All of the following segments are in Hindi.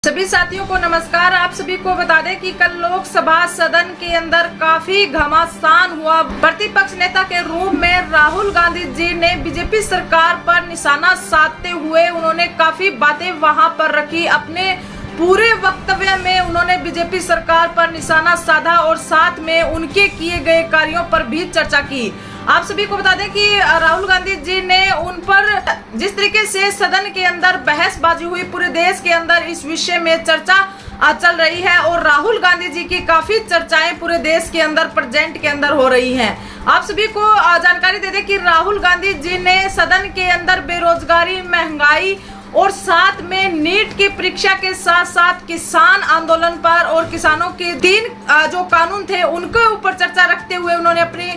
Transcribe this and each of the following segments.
सभी साथियों को नमस्कार। आप सभी को बता दें कि कल लोकसभा सदन के अंदर काफी घमासान हुआ। प्रतिपक्ष नेता के रूप में राहुल गांधी जी ने बीजेपी सरकार पर निशाना साधते हुए उन्होंने काफी बातें वहां पर रखी। अपने पूरे वक्तव्य में उन्होंने बीजेपी सरकार पर निशाना साधा और साथ में उनके किए गए कार्यों पर भी चर्चा की। आप सभी को बता दें कि राहुल गांधी जी ने उन पर जिस तरीके से सदन के अंदर बहसबाजी हुई, पूरे देश के अंदर इस विषय में चर्चा चल रही है और राहुल गांधी जी की काफी चर्चाएं पूरे देश के अंदर प्रेजेंट के अंदर हो रही हैं। आप सभी को जानकारी दे दें कि राहुल गांधी जी ने सदन के अंदर बेरोजगारी, महंगाई और साथ में नीट की परीक्षा के साथ साथ किसान आंदोलन पर और किसानों के 3 जो कानून थे उनके ऊपर चर्चा रखते हुए उन्होंने अपनी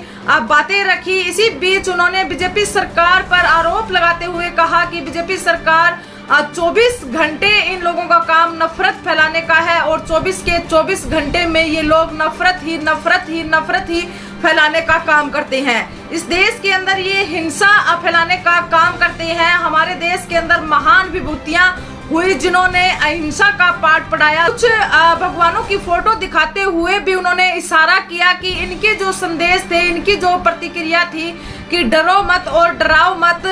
बातें रखी। इसी बीच उन्होंने बीजेपी सरकार पर आरोप लगाते हुए कहा कि बीजेपी सरकार 24 घंटे इन लोगों का काम नफरत फैलाने का है और 24 के 24 घंटे में ये लोग नफरत ही फैलाने का काम करते हैं। इस देश के अंदर ये हिंसा फैलाने का काम करते हैं। हमारे देश के अंदर महान विभूतियां हुई जिन्होंने अहिंसा का पाठ पढ़ाया। कुछ भगवानों की फोटो दिखाते हुए भी उन्होंने इशारा किया कि इनके जो संदेश थे, इनकी जो प्रतिक्रिया थी कि डरो मत और डराओ मत,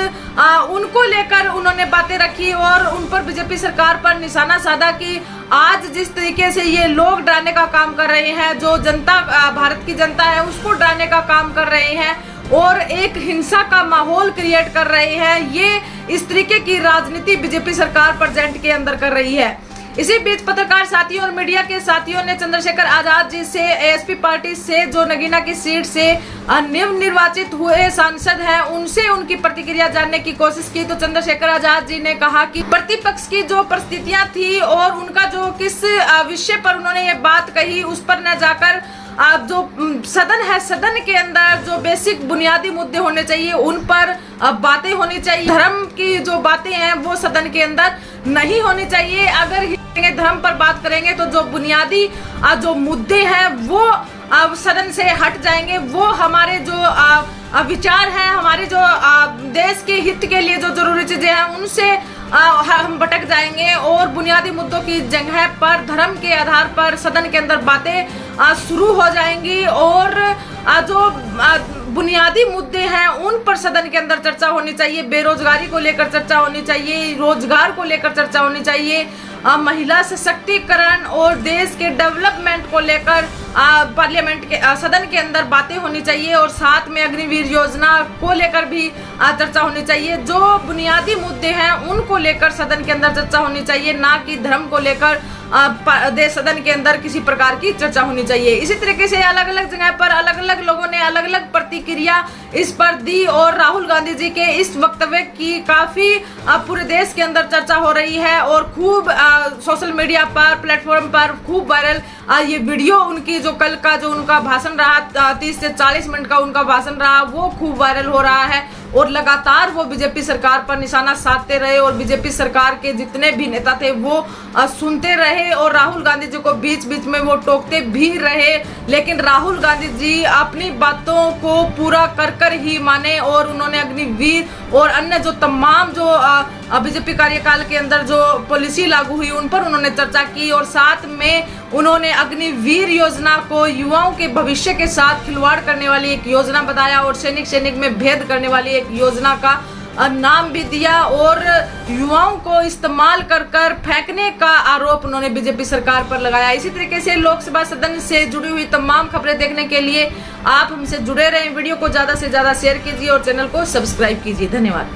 उनको लेकर उन्होंने बातें रखी और उन पर बीजेपी सरकार पर निशाना साधा कि आज जिस तरीके से ये लोग डराने का काम कर रहे हैं, जो जनता भारत की जनता है उसको डराने का काम कर रहे हैं और एक हिंसा का माहौल क्रिएट कर रहे हैं, ये इस तरीके की राजनीति बीजेपी सरकार प्रेजेंट के अंदर कर रही है। इसी बीच पत्रकार साथियों और मीडिया के साथियों ने चंद्रशेखर आजाद जी से एएसपी पार्टी से जो नगीना की सीट से नवनिर्वाचित हुए सांसद हैं उनसे उनकी प्रतिक्रिया जानने की कोशिश की। तो चंद्रशेखर आजाद जी ने कहा कि प्रतिपक्ष की जो परिस्थितियां थी और उनका जो किस विषय पर उन्होंने ये बात कही उस पर न जाकर जो सदन है, सदन के अंदर जो बेसिक बुनियादी मुद्दे होने चाहिए उन पर बातें होनी चाहिए। धर्म की जो बातें हैं वो सदन के अंदर नहीं होनी चाहिए। अगर धर्म पर बात करेंगे तो जो बुनियादी जो मुद्दे हैं वो सदन से हट जाएंगे। वो हमारे जो विचार हैं, हमारे जो देश के हित के लिए जो जरूरी चीजें हैं उनसे हम भटक जाएंगे और बुनियादी मुद्दों की जगह पर धर्म के आधार पर सदन के अंदर बातें शुरू हो जाएंगी और जो बुनियादी मुद्दे हैं उन पर सदन के अंदर चर्चा होनी चाहिए। बेरोजगारी को लेकर चर्चा होनी चाहिए, रोजगार को लेकर चर्चा होनी चाहिए, महिला सशक्तिकरण और देश के डेवलपमेंट को लेकर पार्लियामेंट के सदन के अंदर बातें होनी चाहिए और साथ में अग्निवीर योजना को लेकर भी चर्चा होनी चाहिए। जो बुनियादी मुद्दे हैं उनको लेकर सदन के अंदर चर्चा होनी चाहिए, ना कि धर्म को लेकर सदन के अंदर किसी प्रकार की चर्चा होनी चाहिए। इसी तरीके से अलग अलग जगह पर अलग अलग लोगों ने अलग अलग प्रतिक्रिया इस पर दी और राहुल गांधी जी के इस वक्तव्य की काफी पूरे देश के अंदर चर्चा हो रही है और खूब सोशल मीडिया पर प्लेटफॉर्म पर खूब वायरल ये वीडियो उनकी जो कल का जो उनका भाषण रहा 30 से 40 मिनट का उनका भाषण रहा वो खूब वायरल हो रहा है और लगातार वो बीजेपी सरकार पर निशाना साधते रहे और बीजेपी सरकार के जितने भी नेता थे वो सुनते रहे और राहुल गांधी जी को बीच बीच में वो टोकते भी रहे। लेकिन राहुल गांधी जी अपनी बातों को पूरा कर कर ही माने और उन्होंने अग्निवीर और अन्य जो तमाम जो बीजेपी कार्यकाल के अंदर जो पॉलिसी लागू हुई उन पर उन्होंने चर्चा की और साथ में उन्होंने अग्निवीर योजना को युवाओं के भविष्य के साथ खिलवाड़ करने वाली एक योजना बताया और सैनिक में भेद करने वाली एक योजना का नाम भी दिया और युवाओं को इस्तेमाल कर कर फेंकने का आरोप उन्होंने बीजेपी सरकार पर लगाया। इसी तरीके से लोकसभा सदन से जुड़ी हुई तमाम खबरें देखने के लिए आप हमसे जुड़े रहें। वीडियो को ज्यादा से ज्यादा शेयर कीजिए और चैनल को सब्सक्राइब कीजिए। धन्यवाद।